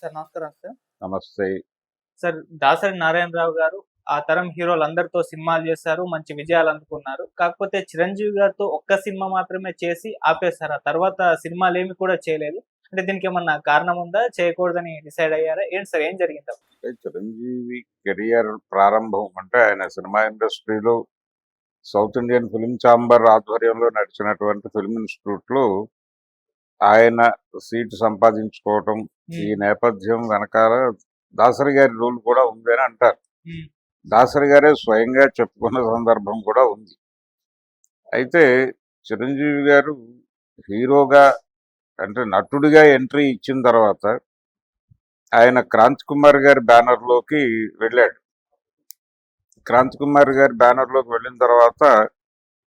Sir నమస్కారం sir. నమస్తే. Sir Dasari Narayana Rao గారు ఆ తరం హీరోలందరితో సినిమాలు చేశారు. మంచి విజయాలు అందుకున్నారు. కాకపోతే చిరంజీవి గారితో ఒక్క సినిమా మాత్రమే చేసి ఆపేశారు. ఆ తర్వాత సినిమాలేమి కూడా చేయలేదు. అంటే దీనికేమన్నా కారణం ఉందా? చేయకూడదని డిసైడ్ అయ్యారా? ఏంటి సార్ ఏం జరిగింది? చిరంజీవి కెరియర్ ప్రారంభం అంటే ఆయన సినిమా ఇండస్ట్రీలో సౌత్ ఇండియన్ ఫిల్మ్ ఛాంబర్ ఆధ్వర్యంలో నడిచినటువంటి ఫిల్మ్ ఇన్స్టిట్యూట్లో ఆయన సీటు సంపాదించుకోవటం, ఈ నేపథ్యం వెనకాల దాసరి గారి రోల్ కూడా ఉంది అని అంటారు. దాసరి గారే స్వయంగా చెప్పుకున్న సందర్భం కూడా ఉంది. అయితే చిరంజీవి గారు హీరోగా అంటే నటుడిగా ఎంట్రీ ఇచ్చిన తర్వాత ఆయన క్రాంతి కుమార్ గారి బ్యానర్లోకి వెళ్ళాడు. క్రాంతి కుమార్ గారి బ్యానర్లోకి వెళ్ళిన తర్వాత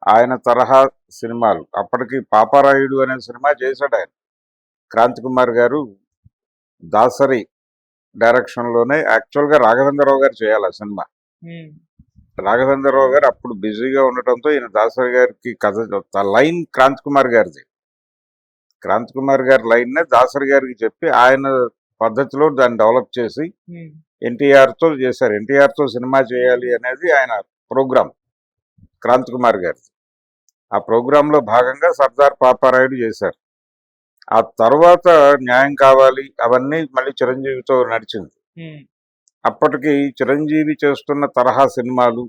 ఆయన తరహా సినిమాలు, అప్పటికి పాపారాయుడు అనే సినిమా చేశాడు ఆయన. క్రాంతి కుమార్ గారు దాసరి డైరెక్షన్లోనే యాక్చువల్గా రాఘవేంద్రరావు గారు చేయాలి ఆ సినిమా. రాఘవేంద్రరావు గారు అప్పుడు బిజీగా ఉండటంతో ఈయన దాసరి గారికి కథ లైన్ క్రాంతి కుమార్ గారిది. క్రాంతి కుమార్ గారి లైన్నే దాసరి గారికి చెప్పి ఆయన పద్ధతిలో దాన్ని డెవలప్ చేసి ఎన్టీఆర్తో చేశారు. ఎన్టీఆర్తో సినిమా చేయాలి అనేది ఆయన ప్రోగ్రాం క్రాంతి కుమార్ గారి. ఆ ప్రోగ్రాంలో భాగంగా సర్దార్ పాపారాయుడు చేశారు. ఆ తర్వాత న్యాయం కావాలి అవన్నీ మళ్ళీ చిరంజీవితో నడిచింది. అప్పటికి చిరంజీవి చేస్తున్న తరహా సినిమాలు,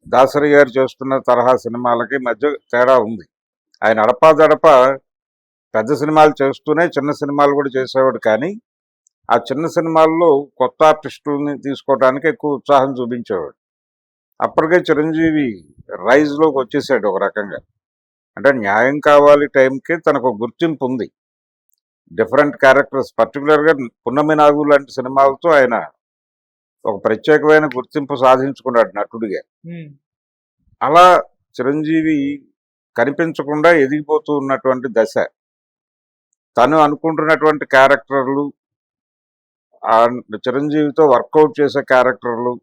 దాసరి గారు చేస్తున్న తరహా సినిమాలకి మధ్య తేడా ఉంది. ఆయన అడపాదడప పెద్ద సినిమాలు చేస్తూనే చిన్న సినిమాలు కూడా చేసేవాడు. కానీ ఆ చిన్న సినిమాల్లో కొత్త ఆర్టిస్టులని తీసుకోవడానికి ఎక్కువ ఉత్సాహం చూపించేవాడు. అప్పటికే చిరంజీవి రైజ్లోకి వచ్చేసాడు ఒక రకంగా. అంటే న్యాయం కావాలి టైంకి తనకు గుర్తింపు ఉంది. డిఫరెంట్ క్యారెక్టర్స్, పర్టికులర్గా పున్నమి నాగు లాంటి సినిమాలతో ఆయన ఒక ప్రత్యేకమైన గుర్తింపు సాధించుకున్నాడు నటుడిగా. అలా చిరంజీవి కనిపించకుండా ఎదిగిపోతూ ఉన్నటువంటి దశ. తను అనుకుంటున్నటువంటి క్యారెక్టర్లు, చిరంజీవితో వర్కౌట్ చేసే క్యారెక్టర్లు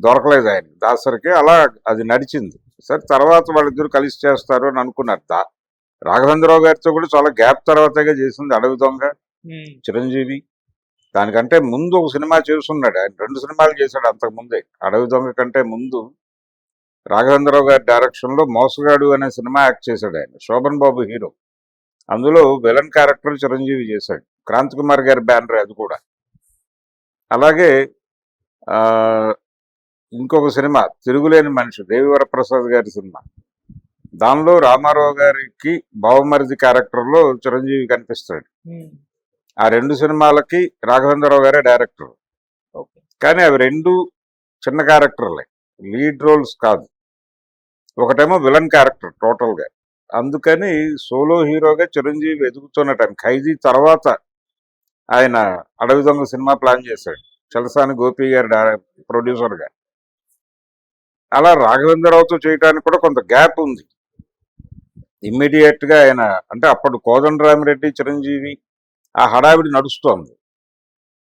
దొరకలేదు ఆయన దాసరికి. అలా అది నడిచింది. సరే తర్వాత వాళ్ళిద్దరు కలిసి చేస్తారు అని అనుకున్నారు. రాఘవేంద్రరావు గారితో కూడా చాలా గ్యాప్ తర్వాతగా చేసింది అడవి దొంగ చిరంజీవి. దానికంటే ముందు ఒక సినిమా చేస్తున్నాడు ఆయన. 2 సినిమాలు చేశాడు అంతకుముందే. అడవి దొంగ కంటే ముందు రాఘవేంద్రరావు గారి డైరెక్షన్లో మోసగాడు అనే సినిమా యాక్ట్ చేశాడు ఆయన. శోభన్ బాబు హీరో. అందులో విలన్ క్యారెక్టర్ చిరంజీవి చేశాడు. క్రాంతి కుమార్ గారి బ్యానర్ అది కూడా. అలాగే ఇంకొక సినిమా తిరుగులేని మనిషి, దేవివర ప్రసాద్ గారి సినిమా. దానిలో రామారావు గారికి బావమరిది క్యారెక్టర్లో చిరంజీవి కనిపిస్తాడు. ఆ 2 సినిమాలకి రాఘవేంద్రరావు గారే డైరెక్టర్. కానీ అవి 2 చిన్న క్యారెక్టర్లే, లీడ్ రోల్స్ కాదు. ఒకటేమో విలన్ క్యారెక్టర్ టోటల్గా. అందుకని సోలో హీరోగా చిరంజీవి ఎదుగుతున్న టైం. ఖైదీ తర్వాత ఆయన అడవి దొంగ సినిమా ప్లాన్ చేశాడు, చలసాని గోపి గారి ప్రొడ్యూసర్గా. అలా రాఘవేంద్రరావుతో చేయడానికి కూడా కొంత గ్యాప్ ఉంది. ఇమ్మీడియట్గా ఆయన అంటే అప్పుడు కోదండరామిరెడ్డి చిరంజీవి ఆ హడావిడి నడుస్తోంది.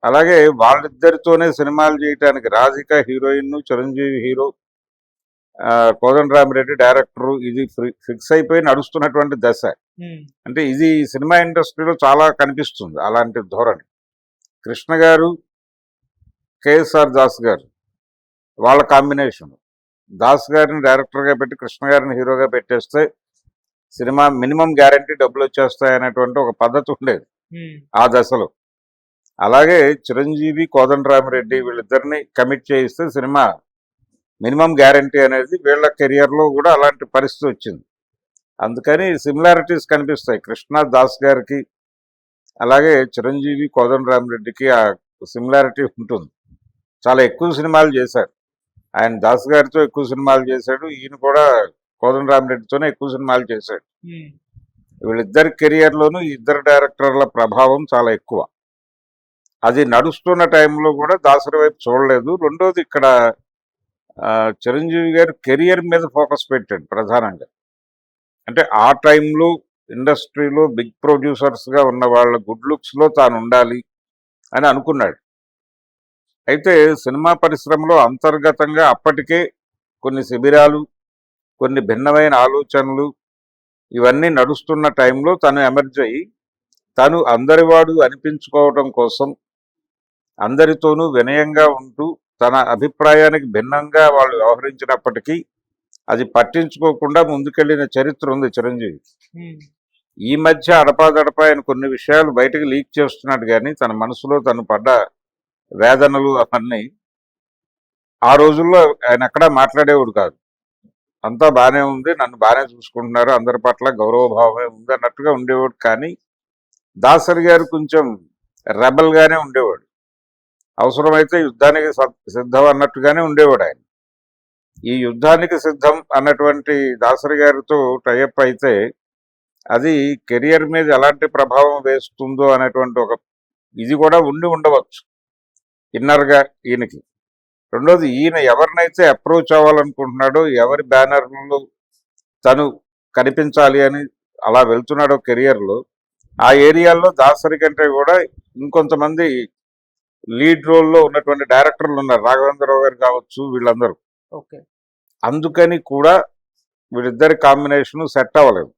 అలాగే వాళ్ళిద్దరితోనే సినిమాలు చేయడానికి Radhika heroine, Chiranjeevi hero, Kodandarami Reddy director, ఇది ఫిక్స్ అయిపోయి నడుస్తున్నటువంటి దశ. అంటే ఇది సినిమా ఇండస్ట్రీలో చాలా కనిపిస్తుంది అలాంటి ధోరణి. కృష్ణ గారు, కేఎస్ఆర్ దాస్ గారు వాళ్ళ కాంబినేషన్. దాస్ గారిని డైరెక్టర్గా పెట్టి కృష్ణ గారిని హీరోగా పెట్టేస్తే సినిమా మినిమం గ్యారంటీ డబ్బులు వచ్చేస్తాయి అనేటువంటి ఒక పద్ధతి ఉండేది ఆ దశలో. అలాగే చిరంజీవి, కోదండరామిరెడ్డి వీళ్ళిద్దరిని కమిట్ చేయిస్తే సినిమా మినిమం గ్యారంటీ అనేది వీళ్ళ కెరియర్లో కూడా అలాంటి పరిస్థితి వచ్చింది. అందుకని సిమిలారిటీస్ కనిపిస్తాయి కృష్ణ దాస్ గారికి. అలాగే చిరంజీవి, కోదండరామిరెడ్డికి ఆ సిమిలారిటీ ఉంటుంది. చాలా ఎక్కువ సినిమాలు చేశారు ఆయన. దాస్ గారితో ఎక్కువ సినిమాలు చేశాడు. ఈయన కూడా కోదండరామిరెడ్డితోనే ఎక్కువ సినిమాలు చేశాడు. వీళ్ళిద్దరి కెరియర్లోనూ ఇద్దరు డైరెక్టర్ల ప్రభావం చాలా ఎక్కువ. అది నడుస్తున్న టైంలో కూడా దాసరి వైపు చూడలేదు. రెండోది ఇక్కడ చిరంజీవి గారు కెరియర్ మీద ఫోకస్ పెట్టాడు ప్రధానంగా. అంటే ఆ టైంలో ఇండస్ట్రీలో బిగ్ ప్రొడ్యూసర్స్గా ఉన్న వాళ్ళ గుడ్ లుక్స్లో తాను ఉండాలి అని అనుకున్నాడు. అయితే సినిమా పరిశ్రమలో అంతర్గతంగా అప్పటికే కొన్ని శిబిరాలు, కొన్ని భిన్నమైన ఆలోచనలు ఇవన్నీ నడుస్తున్న టైంలో తను ఎమర్జ్ అయ్యి తను అందరివాడు అనిపించుకోవటం కోసం అందరితోనూ వినయంగా ఉంటూ తన అభిప్రాయానికి భిన్నంగా వాళ్ళు వ్యవహరించినప్పటికీ అది పట్టించుకోకుండా ముందుకెళ్లిన చరిత్ర ఉంది చిరంజీవి. ఈ మధ్య అడపాదడపా ఆయన కొన్ని విషయాలు బయటకు లీక్ చేస్తున్నాడు, కానీ తన మనసులో తను పడ్డ వేదనలు అవన్నీ ఆ రోజుల్లో ఆయన ఎక్కడా మాట్లాడేవాడు కాదు. అంతా బాగానే ఉంది, నన్ను బాగానే చూసుకుంటున్నారు, అందరి పట్ల గౌరవభావమే ఉంది అన్నట్టుగా ఉండేవాడు. కానీ దాసరి గారు కొంచెం రెబల్ గానే ఉండేవాడు. అవసరమైతే యుద్ధానికి సిద్ధం అన్నట్టుగానే ఉండేవాడు ఆయన. ఈ యుద్ధానికి సిద్ధం అన్నటువంటి దాసరి గారితో టైఅప్ అయితే అది కెరియర్ మీద ఎలాంటి ప్రభావం వేస్తుందో అనేటువంటి ఒక ఇది కూడా ఉండి ఉండవచ్చు ఇన్నర్గా ఈయనకి. రెండోది, ఈయన ఎవరినైతే అప్రోచ్ అవ్వాలనుకుంటున్నాడో, ఎవరి బ్యానర్లో తను కనిపించాలి అని అలా వెళ్తున్నాడో కెరియర్లో, ఆ ఏరియాల్లో దాసరి కంటే కూడా ఇంకొంతమంది లీడ్ రోల్లో ఉన్నటువంటి డైరెక్టర్లు ఉన్నారు, రాఘవేంద్రరావు గారు కావచ్చు, వీళ్ళందరూ. ఓకే. అందుకని కూడా వీళ్ళిద్దరి కాంబినేషన్ సెట్ అవ్వలేదు.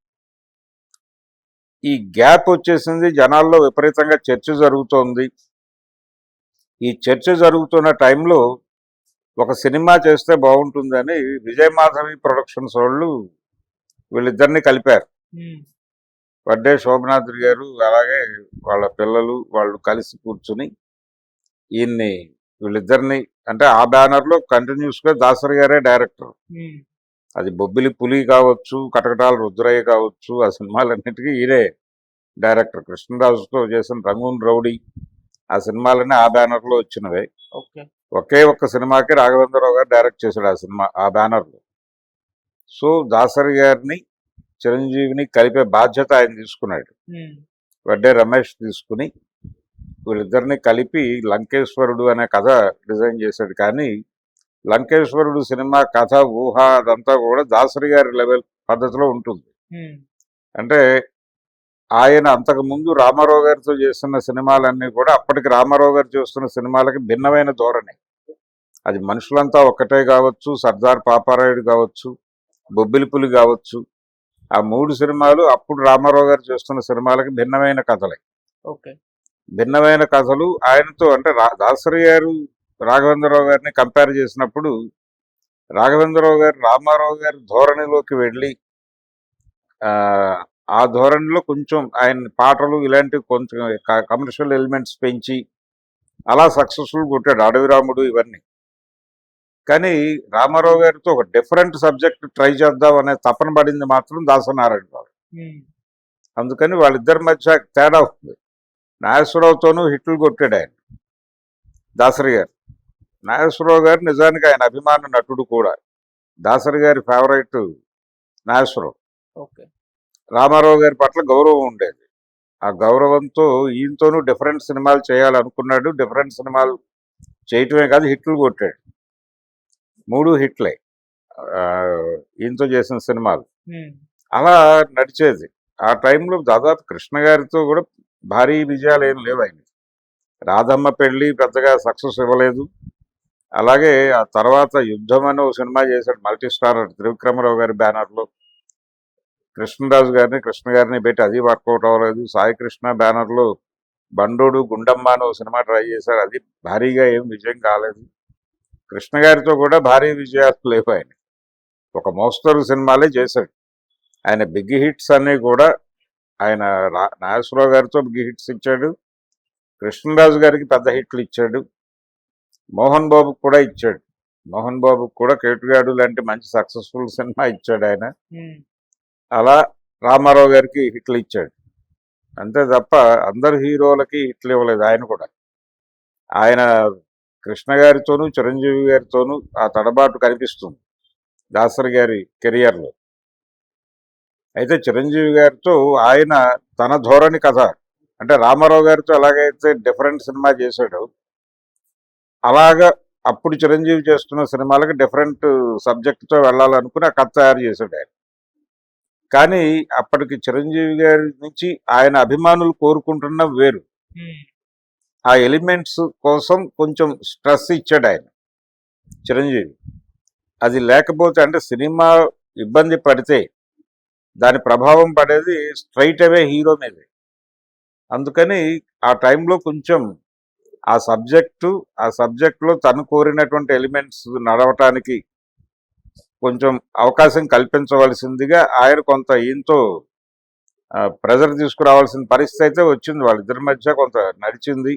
ఈ గ్యాప్ వచ్చేసింది, జనాల్లో విపరీతంగా చర్చ జరుగుతోంది. ఈ చర్చ జరుగుతున్న టైంలో ఒక సినిమా చేస్తే బాగుంటుందని విజయమాధవి ప్రొడక్షన్స్ వాళ్ళు వీళ్ళిద్దరిని కలిపారు. వడ్డే శోభనాద్రి గారు అలాగే వాళ్ళ పిల్లలు వాళ్ళు కలిసి కూర్చుని ఈయన్ని వీళ్ళిద్దరిని, అంటే ఆ బ్యానర్లో కంటిన్యూస్గా దాసరి గారే డైరెక్టర్. అది బొబ్బిలి పులి కావచ్చు, కటకటాల రుద్రయ్య కావచ్చు, ఆ సినిమాలన్నిటికీ ఈయనే డైరెక్టర్. కృష్ణరాజుతో చేసిన రంగూన్ రౌడీ ఆ సినిమాలన్నీ ఆ బ్యానర్లో వచ్చినవే. ఒకే ఒక్క సినిమాకి రాఘవేంద్రరావు గారు డైరెక్ట్ చేశాడు ఆ సినిమా ఆ బ్యానర్లో. సో దాసరి గారిని చిరంజీవిని కలిపే బాధ్యత ఆయన తీసుకున్నాడు. వడ్డే రమేష్ తీసుకుని వీళ్ళిద్దరిని కలిపి లంకేశ్వరుడు అనే కథ డిజైన్ చేశాడు. కానీ లంకేశ్వరుడు సినిమా కథ, ఊహ అదంతా కూడా దాసరి గారి లెవెల్ పద్ధతిలో ఉంటుంది. అంటే ఆయన అంతకుముందు రామారావు గారితో చేస్తున్న సినిమాలన్నీ కూడా అప్పటికి రామారావు గారు చేస్తున్న సినిమాలకి భిన్నమైన ధోరణి. అది మనుషులంతా ఒక్కటే కావచ్చు, సర్దార్ పాపారాయుడు కావచ్చు, బొబ్బిలిపులి కావచ్చు, ఆ 3 సినిమాలు అప్పుడు రామారావు గారు చేస్తున్న సినిమాలకి భిన్నమైన కథలే. భిన్నమైన కథలు ఆయనతో, అంటే దాసరి గారు రాఘవేంద్రరావు గారిని కంపేర్ చేసినప్పుడు రాఘవేంద్రరావు గారు రామారావు గారి ధోరణిలోకి వెళ్ళి ఆ ధోరణిలో కొంచెం ఆయన పాటలు ఇలాంటివి కొంచెం కమర్షియల్ ఎలిమెంట్స్ పెంచి అలా సక్సెస్ఫుల్ కొట్టాడు, అడవి రాముడు ఇవన్నీ. కానీ రామారావు గారితో ఒక డిఫరెంట్ సబ్జెక్ట్ ట్రై చేద్దాం అనే తపన పడింది మాత్రం దాసనారాయణ రావు. అందుకని వాళ్ళిద్దరి మధ్య తేడా ఉంది. నాగేశ్వరరావుతోనూ హిట్లు కొట్టాడు ఆయన దాసరి గారు. నాగేశ్వరరావు గారు నిజానికి ఆయన అభిమాన నటుడు కూడా. దాసరి గారి ఫేవరెట్ నాగేశ్వరరావు. రామారావు గారి పట్ల గౌరవం ఉండేది. ఆ గౌరవంతో ఈయనతోనూ డిఫరెంట్ సినిమాలు చేయాలనుకున్నాడు. డిఫరెంట్ సినిమాలు చేయటమే కాదు, హిట్లు కొట్టాడు. 3 హిట్లే ఈయనతో చేసిన సినిమాలు. అలా నడిచేది. ఆ టైంలో దాదాపు కృష్ణ గారితో కూడా భారీ విజయాలు ఏం లేవు ఆయన. రాధమ్మ పెళ్లి పెద్దగా సక్సెస్ ఇవ్వలేదు. అలాగే ఆ తర్వాత యుద్ధం అనే ఒక సినిమా చేశాడు మల్టీ స్టార్ త్రివిక్రమరావు గారి బ్యానర్లో. కృష్ణరాజు గారిని కృష్ణ గారిని పెట్టి అది వర్కౌట్ అవ్వలేదు. సాయి కృష్ణ బ్యానర్లో బండోడు గుండమ్మ అని ఒక సినిమా ట్రై చేశారు, అది భారీగా ఏం విజయం కాలేదు. కృష్ణ గారితో కూడా భారీ విజయాలు లేవు ఆయన. ఒక మోస్తరు సినిమాలే చేశాడు. ఆయన బిగ్ హిట్స్ అన్నీ కూడా ఆయన నాగేశ్వరరావు గారితో బిగ్ హిట్స్ ఇచ్చాడు, కృష్ణరాజు గారికి పెద్ద హిట్లు ఇచ్చాడు, మోహన్ బాబుకి కూడా ఇచ్చాడు. మోహన్ బాబుకి కూడా కేటుగాడు లాంటి మంచి సక్సెస్ఫుల్ సినిమా ఇచ్చాడు ఆయన. అలా రామారావు గారికి హిట్లు ఇచ్చాడు. అంతే తప్ప అందరు హీరోలకి హిట్లు ఇవ్వలేదు ఆయన కూడా. ఆయన కృష్ణ గారితోనూ చిరంజీవి గారితోనూ ఆ తడబాటు కనిపిస్తుంది దాసరి గారి కెరియర్లో. అయితే చిరంజీవి గారితో ఆయన తన ధోరణి కథ, అంటే రామారావు గారితో ఎలాగైతే డిఫరెంట్ సినిమా చేశాడో అలాగా అప్పుడు చిరంజీవి చేస్తున్న సినిమాలకి డిఫరెంట్ సబ్జెక్ట్తో వెళ్ళాలనుకుని ఆ కథ తయారు చేశాడు ఆయన. కానీ అప్పటికి చిరంజీవి గారి నుంచి ఆయన అభిమానులు కోరుకుంటున్న వేరు. ఆ ఎలిమెంట్స్ కోసం కొంచెం స్ట్రెస్ ఇచ్చాడు ఆయన చిరంజీవి. అది లేకపోతే, అంటే సినిమా ఇబ్బంది పడితే దాని ప్రభావం పడేది స్ట్రైట్ అవే హీరో మీదే. అందుకని ఆ టైంలో కొంచెం ఆ సబ్జెక్ట్లో తను కోరినటువంటి ఎలిమెంట్స్ నడవటానికి కొంచెం అవకాశం కల్పించవలసిందిగా ఆయన కొంత ఈయనతో ప్రెజర్ తీసుకురావాల్సిన పరిస్థితి అయితే వచ్చింది. వాళ్ళిద్దరి మధ్య కొంత నడిచింది.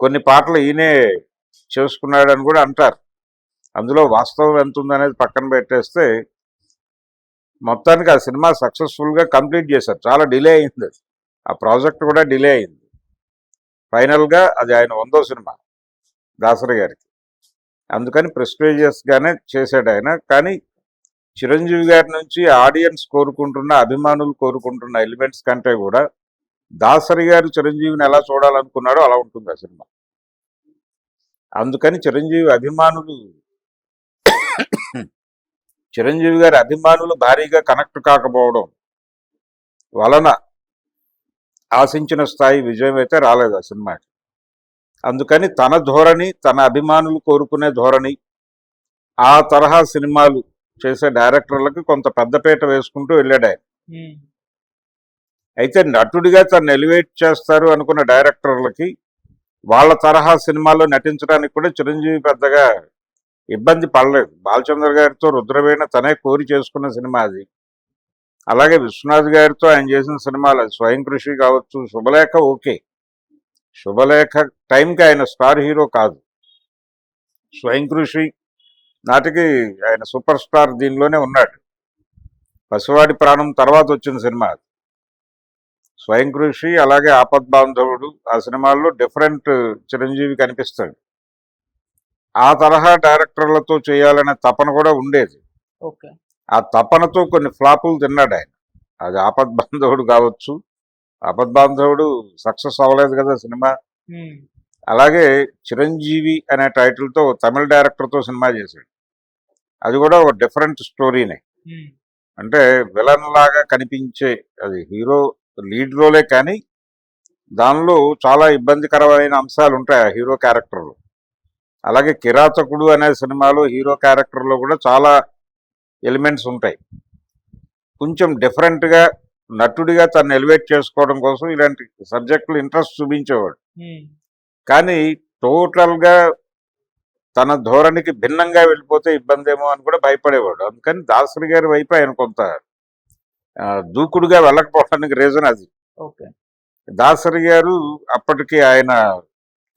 కొన్ని పాటలు ఈయనే చేసుకున్నాడని కూడా అంటారు. అందులో వాస్తవం ఎంత ఉందనేది పక్కన పెట్టేస్తే మొత్తానికి ఆ సినిమా సక్సెస్ఫుల్గా కంప్లీట్ చేశారు. చాలా డిలే అయింది అది. ఆ ప్రాజెక్ట్ కూడా డిలే అయింది. ఫైనల్గా అది ఆయన 100వ సినిమా దాసరి గారికి. అందుకని ప్రెస్టీజియస్గానే చేశాడు ఆయన. కానీ చిరంజీవి గారి నుంచి ఆడియన్స్ కోరుకుంటున్న, అభిమానులు కోరుకుంటున్న ఎలిమెంట్స్ కంటే కూడా దాసరి గారు చిరంజీవిని ఎలా చూడాలనుకున్నాడో అలా ఉంటుంది ఆ సినిమా. అందుకని చిరంజీవి గారి అభిమానులు భారీగా కనెక్ట్ కాకపోవడం వలన ఆశించిన స్థాయి విజయం అయితే రాలేదు ఆ సినిమాకి. అందుకని తన ధోరణి, తన అభిమానులు కోరుకునే ధోరణి, ఆ తరహా సినిమాలు చేసే డైరెక్టర్లకు కొంత పెద్దపీట వేసుకుంటూ వెళ్ళాడు ఆయన. అయితే నటుడిగా తను ఎలివేట్ చేస్తారు అనుకున్న డైరెక్టర్లకి వాళ్ళ తరహా సినిమాల్లో నటించడానికి కూడా చిరంజీవి పెద్దగా ఇబ్బంది పడలేదు. బాలచంద్ర గారితో రుద్రవీణ తనే కోరి చేసుకున్న సినిమా అది. అలాగే విశ్వనాథ్ గారితో ఆయన చేసిన సినిమాలు, అది స్వయం కృషి కావచ్చు, శుభలేఖ ఓకే. శుభలేఖ టైంకి ఆయన స్టార్ హీరో కాదు. స్వయం కృషి నాటికి ఆయన సూపర్ స్టార్ దీనిలోనే ఉన్నాడు. పసివాడి ప్రాణం తర్వాత వచ్చిన సినిమా అది. స్వయం కృషి అలాగే ఆపద్బాంధవుడు, ఆ సినిమాల్లో డిఫరెంట్ చిరంజీవి కనిపిస్తాడు. ఆ తరహా డైరెక్టర్లతో చేయాలనే తపన కూడా ఉండేది. ఆ తపనతో కొన్ని ఫ్లాపులు తిన్నాడు ఆయన. అది ఆపద్బాంధవుడు కావచ్చు. ఆపద్బాంధవుడు సక్సెస్ అవ్వలేదు కదా సినిమా. అలాగే చిరంజీవి అనే టైటిల్తో తమిళ డైరెక్టర్తో సినిమా చేశాడు. అది కూడా ఒక డిఫరెంట్ స్టోరీనే. అంటే విలన్ లాగా కనిపించే, అది హీరో లీడ్ రోలే కానీ దానిలో చాలా ఇబ్బందికరమైన అంశాలు ఉంటాయి ఆ హీరో క్యారెక్టర్లో. అలాగే కిరాతకుడు అనే సినిమాలో హీరో క్యారెక్టర్లో కూడా చాలా ఎలిమెంట్స్ ఉంటాయి. కొంచెం డిఫరెంట్గా నటుడిగా తను ఎలివేట్ చేసుకోవడం కోసం ఇలాంటి సబ్జెక్టులు ఇంట్రెస్ట్ చూపించేవాడు. కానీ టోటల్గా తన ధోరణికి భిన్నంగా వెళ్ళిపోతే ఇబ్బంది ఏమో అని కూడా భయపడేవాడు. అందుకని దాసరి గారి వైపు ఆయన కొంత దూకుడుగా వెళ్ళకపోవడానికి రీజన్ అది. దాసరి గారు అప్పటికి ఆయన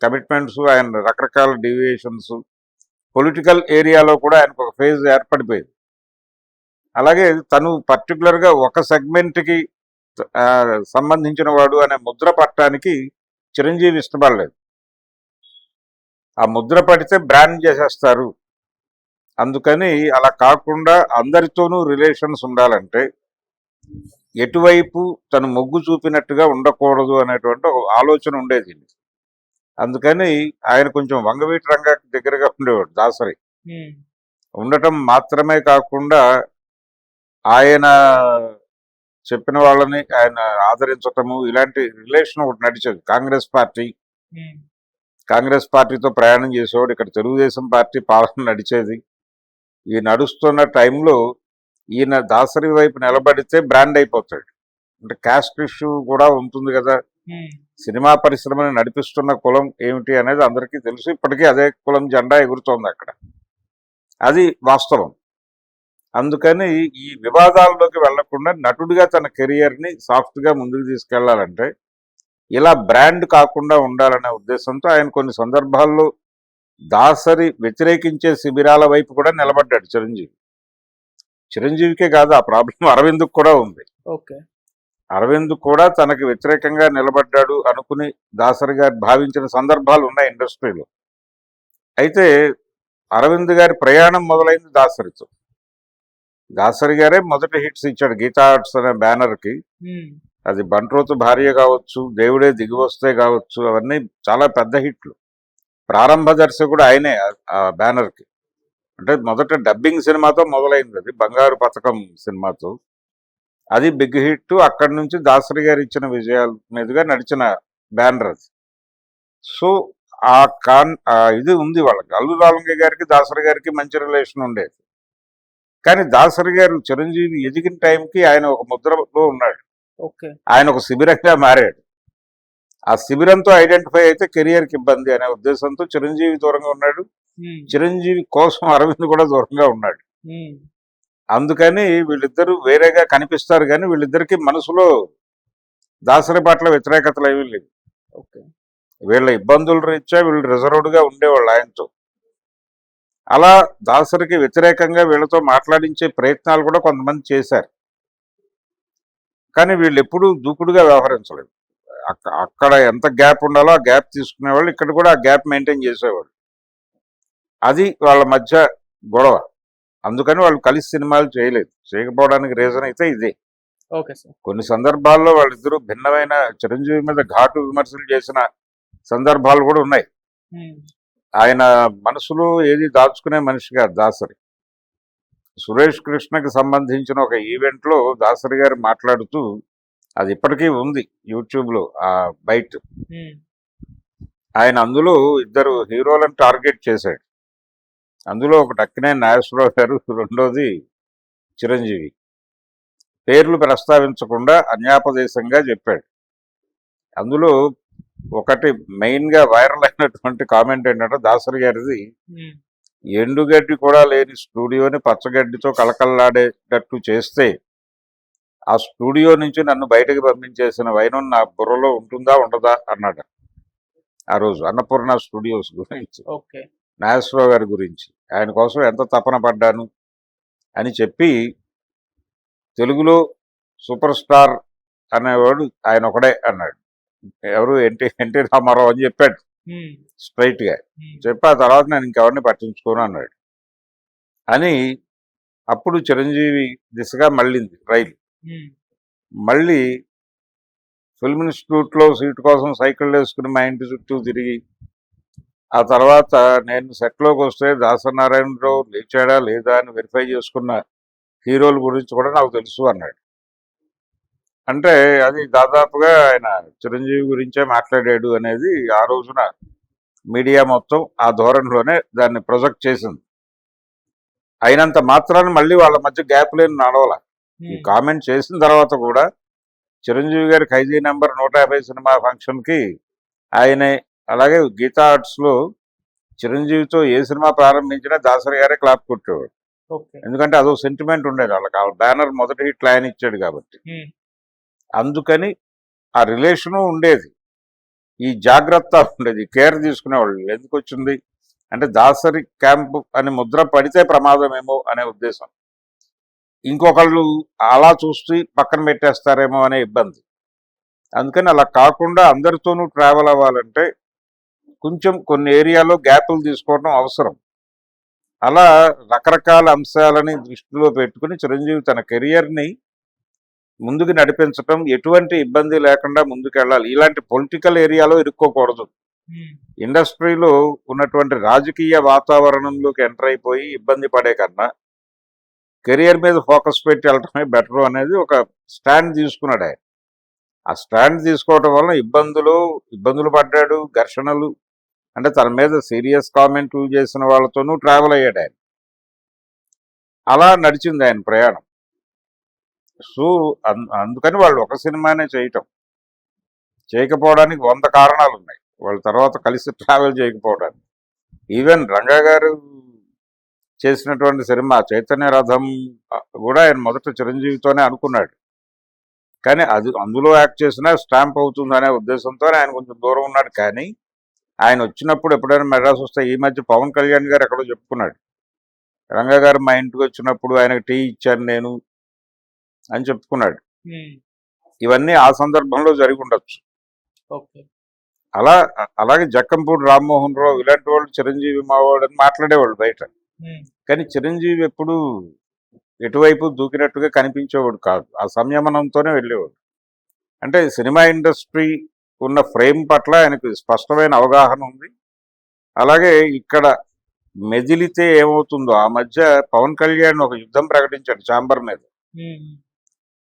కమిట్మెంట్స్, ఆయన రకరకాల డీవియేషన్స్, పొలిటికల్ ఏరియాలో కూడా ఆయనకు ఒక ఫేజ్ ఏర్పడిపోయింది. అలాగే తను పర్టికులర్గా ఒక సెగ్మెంట్కి సంబంధించిన వాడు అనే ముద్ర పట్టడానికి చిరంజీవి ఇష్టపడలేదు. ఆ ముద్ర పడితే బ్రాండ్ చేసేస్తారు. అందుకని అలా కాకుండా అందరితోనూ రిలేషన్స్ ఉండాలంటే ఎటువైపు తను మొగ్గు చూపినట్టుగా ఉండకూడదు అనేటువంటి ఒక ఆలోచన ఉండేది. అందుకని ఆయన కొంచెం వంగవీటి రంగానికి దగ్గరగా ఉండేవాడు దాసరి. ఉండటం మాత్రమే కాకుండా ఆయన చెప్పిన వాళ్ళని ఆయన ఆదరించటము, ఇలాంటి రిలేషన్ ఒకటి నడిచేది. కాంగ్రెస్ పార్టీతో ప్రయాణం చేసేవాడు. ఇక్కడ తెలుగుదేశం పార్టీ పాలన నడిచేది. ఈ నడుస్తున్న టైంలో ఈయన దాసరి వైపు నిలబడితే బ్రాండ్ అయిపోతాడు. అంటే క్యాస్ట్ ఇష్యూ కూడా ఉంటుంది కదా. సినిమా పరిశ్రమని నడిపిస్తున్న కులం ఏమిటి అనేది అందరికీ తెలుసు. ఇప్పటికీ అదే కులం జెండా ఎగురుతోంది అక్కడ. అది వాస్తవం. అందుకని ఈ వివాదాల్లోకి వెళ్లకుండా నటుడిగా తన కెరియర్ని సాఫ్ట్గా ముందుకు తీసుకెళ్లాలంటే ఇలా బ్రాండ్ కాకుండా ఉండాలనే ఉద్దేశంతో ఆయన కొన్ని సందర్భాల్లో దాసరి వ్యతిరేకించే శిబిరాల వైపు కూడా నిలబడ్డాడు చిరంజీవికే కాదు ఆ ప్రాబ్లం అరవింద్కు కూడా ఉంది. అరవింద్ కూడా తనకి వ్యతిరేకంగా నిలబడ్డాడు అనుకుని దాసరి గారు భావించిన సందర్భాలు ఉన్నాయి ఇండస్ట్రీలో. అయితే అరవింద్ గారి ప్రయాణం మొదలైంది దాసరితో. దాసరి గారే మొదటి హిట్స్ ఇచ్చాడు గీతా ఆర్ట్స్ అనే బ్యానర్కి. అది బంట్రోతు భార్య కావచ్చు, దేవుడే దిగివస్తే కావచ్చు, అవన్నీ చాలా పెద్ద హిట్లు. ప్రారంభ దర్శకుడు ఆయనే ఆ బ్యానర్కి. అంటే మొదట డబ్బింగ్ సినిమాతో మొదలైంది. అది బంగారు పథకం సినిమాతో. అది బిగ్ హిట్. అక్కడి నుంచి దాసరి గారు ఇచ్చిన విజయాల మీదుగా నడిచిన బ్యానర్ అది. సో ఇది ఉంది వాళ్ళకి. అల్లు రాలంగి గారికి దాసరి గారికి మంచి రిలేషన్ ఉండేది. కానీ దాసరి గారు చిరంజీవి ఎదిగిన టైంకి ఆయన ఒక ముద్రలో ఉన్నాడు. ఆయన ఒక శిబిరంగా మారాడు. ఆ శిబిరంతో ఐడెంటిఫై అయితే కెరియర్కి ఇబ్బంది అనే ఉద్దేశంతో చిరంజీవి దూరంగా ఉన్నాడు. చిరంజీవి కోసం అరవింద్ కూడా దూరంగా ఉన్నాడు. అందుకని వీళ్ళిద్దరూ వేరేగా కనిపిస్తారు, కానీ వీళ్ళిద్దరికి మనసులో దాసరి పట్ల వ్యతిరేకతలు ఏమీ లేవు. ఓకే. వీళ్ళ ఇబ్బందుల రీత్యా వీళ్ళు రిజర్వ్డ్గా ఉండేవాళ్ళు ఆయనతో. అలా దాసరికి వ్యతిరేకంగా వీళ్ళతో మాట్లాడించే ప్రయత్నాలు కూడా కొంతమంది చేశారు, కానీ వీళ్ళు ఎప్పుడూ దూకుడుగా వ్యవహరించలేదు. అక్కడ ఎంత గ్యాప్ ఉండాలో ఆ గ్యాప్ తీసుకునేవాళ్ళు, ఇక్కడ కూడా ఆ గ్యాప్ మెయింటైన్ చేసేవాళ్ళు. అది వాళ్ళ మధ్య గొడవ. అందుకని వాళ్ళు కలిసి సినిమాలు చేయకపోవడానికి రీజన్ అయితే ఇదే. Okay sir. కొన్ని సందర్భాల్లో వాళ్ళిద్దరూ భిన్నమైన, చిరంజీవి మీద ఘాటు విమర్శలు చేసిన సందర్భాలు కూడా ఉన్నాయి. ఆయన మనసులో ఏది దాచుకునే మనిషి కాదు దాసరి. సురేష్ కృష్ణకి సంబంధించిన ఒక ఈవెంట్లో దాసరి గారు మాట్లాడుతూ, అది ఇప్పటికీ ఉంది యూట్యూబ్లో ఆ బైట్, ఆయన అందులో ఇద్దరు హీరోలను టార్గెట్ చేశాడు. అందులో ఒకటి అక్కినేని నాగేశ్వరరావు గారు, రెండోది చిరంజీవి. పేర్లు ప్రస్తావించకుండా అన్యాపదేశంగా చెప్పాడు. అందులో ఒకటి మెయిన్గా వైరల్ అయినటువంటి కామెంట్ ఏంటంటే, దాసరి గారిది, ఎండుగడ్డి కూడా లేని స్టూడియోని పచ్చగడ్డితో కలకల్లాడేటట్టు చేస్తే ఆ స్టూడియో నుంచి నన్ను బయటకు పంపించేసిన వైనం నా బుర్రలో ఉంటుందా ఉండదా అన్నాడు ఆ రోజు. అన్నపూర్ణ స్టూడియోస్ గురించి, నాగేశ్వరరావు గారి గురించి, ఆయన కోసం ఎంత తపన పడ్డాను అని చెప్పి, తెలుగులో సూపర్ స్టార్ అనేవాడు ఆయన ఒకడే అన్నాడు. ఎవరు? ఎన్టీ రామారావు అని చెప్పాడు స్ట్రైట్ గా. చెప్పి ఆ తర్వాత నేను ఇంకెవరిని పట్టించుకోను అన్నాడు. అని అప్పుడు చిరంజీవి దిశగా మళ్ళింది రైలు. మళ్ళీ ఫిల్మ్ ఇన్స్టిట్యూట్లో సీటు కోసం సైకిల్ వేసుకుని మా ఇంటి చుట్టూ తిరిగి, ఆ తర్వాత నేను సెట్లోకి వస్తే దాసనారాయణరావు లేచాడా లేదా అని వెరిఫై చేసుకున్న హీరోల గురించి కూడా నాకు తెలుసు అన్నాడు. అంటే అది దాదాపుగా ఆయన చిరంజీవి గురించే మాట్లాడాడు అనేది ఆ రోజున మీడియా మొత్తం ఆ ధోరణిలోనే దాన్ని ప్రొజెక్ట్ చేసింది. అయినంత మాత్రాన్ని మళ్ళీ వాళ్ళ మధ్య గ్యాప్ లేని నడవల. ఈ కామెంట్ చేసిన తర్వాత కూడా చిరంజీవి గారి ఖైదీ నెంబర్ 150 సినిమా ఫంక్షన్కి ఆయనే, అలాగే గీతా ఆర్ట్స్లో చిరంజీవితో ఏ సినిమా ప్రారంభించినా దాసరి గారే క్లాప్ కొట్టేవాడు. ఎందుకంటే అదో సెంటిమెంట్ ఉండేది వాళ్ళకి. ఆ బ్యానర్ మొదటి హిట్ ఆయన ఇచ్చాడు కాబట్టి. అందుకని ఆ రిలేషను ఉండేది, ఈ జాగ్రత్త ఉండేది, కేర్ తీసుకునేవాళ్ళు. ఎందుకు వచ్చింది అంటే దాసరి క్యాంపు అని ముద్ర పడితే ప్రమాదమేమో అనే ఉద్దేశం. ఇంకొకళ్ళు అలా చూసి పక్కన పెట్టేస్తారేమో అనే ఇబ్బంది. అందుకని అలా కాకుండా అందరితోనూ ట్రావెల్ అవ్వాలంటే కొంచెం కొన్ని ఏరియాలో గ్యాపులు తీసుకోవడం అవసరం. అలా రకరకాల అంశాలని దృష్టిలో పెట్టుకుని చిరంజీవి తన కెరియర్ని ముందుకు నడిపించటం, ఎటువంటి ఇబ్బంది లేకుండా ముందుకెళ్ళాలి. ఇలాంటి పొలిటికల్ ఏరియాలో ఇరుక్కోకూడదు. ఇండస్ట్రీలో ఉన్నటువంటి రాజకీయ వాతావరణంలోకి ఎంటర్ అయిపోయి ఇబ్బంది పడే కన్నా కెరియర్ మీద ఫోకస్ పెట్టి వెళ్ళటమే బెటరు అనేది ఒక స్టాండ్ తీసుకున్నాడు ఆయన. ఆ స్టాండ్ తీసుకోవటం వల్ల ఇబ్బందులు పడ్డాడు, ఘర్షణలు, అంటే తన మీద సీరియస్ కామెంట్లు చేసిన వాళ్ళతోనూ ట్రావెల్ అయ్యాడు ఆయన. అలా నడిచింది ఆయన ప్రయాణం. సో అందుకని వాళ్ళు ఒక సినిమానే చేయకపోవడానికి 100 కారణాలు ఉన్నాయి వాళ్ళ తర్వాత కలిసి ట్రావెల్ చేయకపోవడానికి. ఈవెన్ రంగా గారు చేసినటువంటి సినిమా చైతన్య రథం కూడా ఆయన మొదట చిరంజీవితోనే అనుకున్నాడు, కానీ అది అందులో యాక్ట్ చేసినా స్టాంప్ అవుతుందనే ఉద్దేశంతో ఆయన కొంచెం దూరం ఉన్నాడు. కానీ ఆయన వచ్చినప్పుడు ఎప్పుడైనా మెడ్రాస్ వస్తే, ఈ మధ్య పవన్ కళ్యాణ్ గారు ఎక్కడో చెప్పుకున్నాడు, రంగా గారు మా ఇంటికి వచ్చినప్పుడు ఆయనకు టీ ఇచ్చాను నేను అని చెప్పుకున్నాడు. ఇవన్నీ ఆ సందర్భంలో జరిగి ఉండొచ్చు. అలాగే జక్కంపూడి రామ్మోహన్ రావు ఇలాంటి వాళ్ళు చిరంజీవి మావాడు అని మాట్లాడేవాళ్ళు బయట. కానీ చిరంజీవి ఎప్పుడు ఎటువైపు దూకినట్టుగా కనిపించేవాడు కాదు, ఆ సంయమనంతోనే వెళ్ళేవాడు. అంటే సినిమా ఇండస్ట్రీ ఉన్న ఫ్రేమ్ పట్ల ఆయనకు స్పష్టమైన అవగాహన ఉంది. అలాగే ఇక్కడ మెదిలితే ఏమవుతుందో, ఆ మధ్య పవన్ కళ్యాణ్ ఒక యుద్ధం ప్రకటించాడు ఛాంబర్ మీద.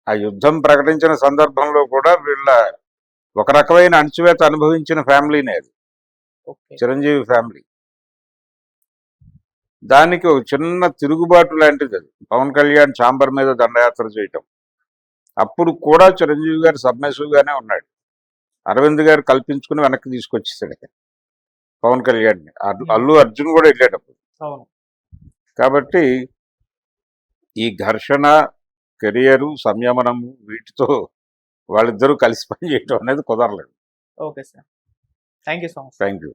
ఆ యుద్ధం ప్రకటించిన సందర్భంలో కూడా వీళ్ళ ఒక రకమైన అణచివేత అనుభవించిన ఫ్యామిలీనే అది, చిరంజీవి ఫ్యామిలీ. దానికి ఒక చిన్న తిరుగుబాటు లాంటిది అది, పవన్ కళ్యాణ్ ఛాంబర్ మీద దండయాత్ర చేయటం. అప్పుడు కూడా చిరంజీవి గారు సబ్మిసివ్గానే ఉన్నాడు. అరవింద్ గారు కల్పించుకుని వెనక్కి తీసుకొచ్చేసాడు ఇక్కడ పవన్ కళ్యాణ్ని. అల్లు అర్జున్ కూడా వెళ్ళేటప్పుడు. అవును. కాబట్టి ఈ ఘర్షణ, కెరియరు, సంయమనము వీటితో వాళ్ళిద్దరూ కలిసి పనిచేయటం అనేది కుదరలేదు. Okay sir. Thank you so much. Thank you.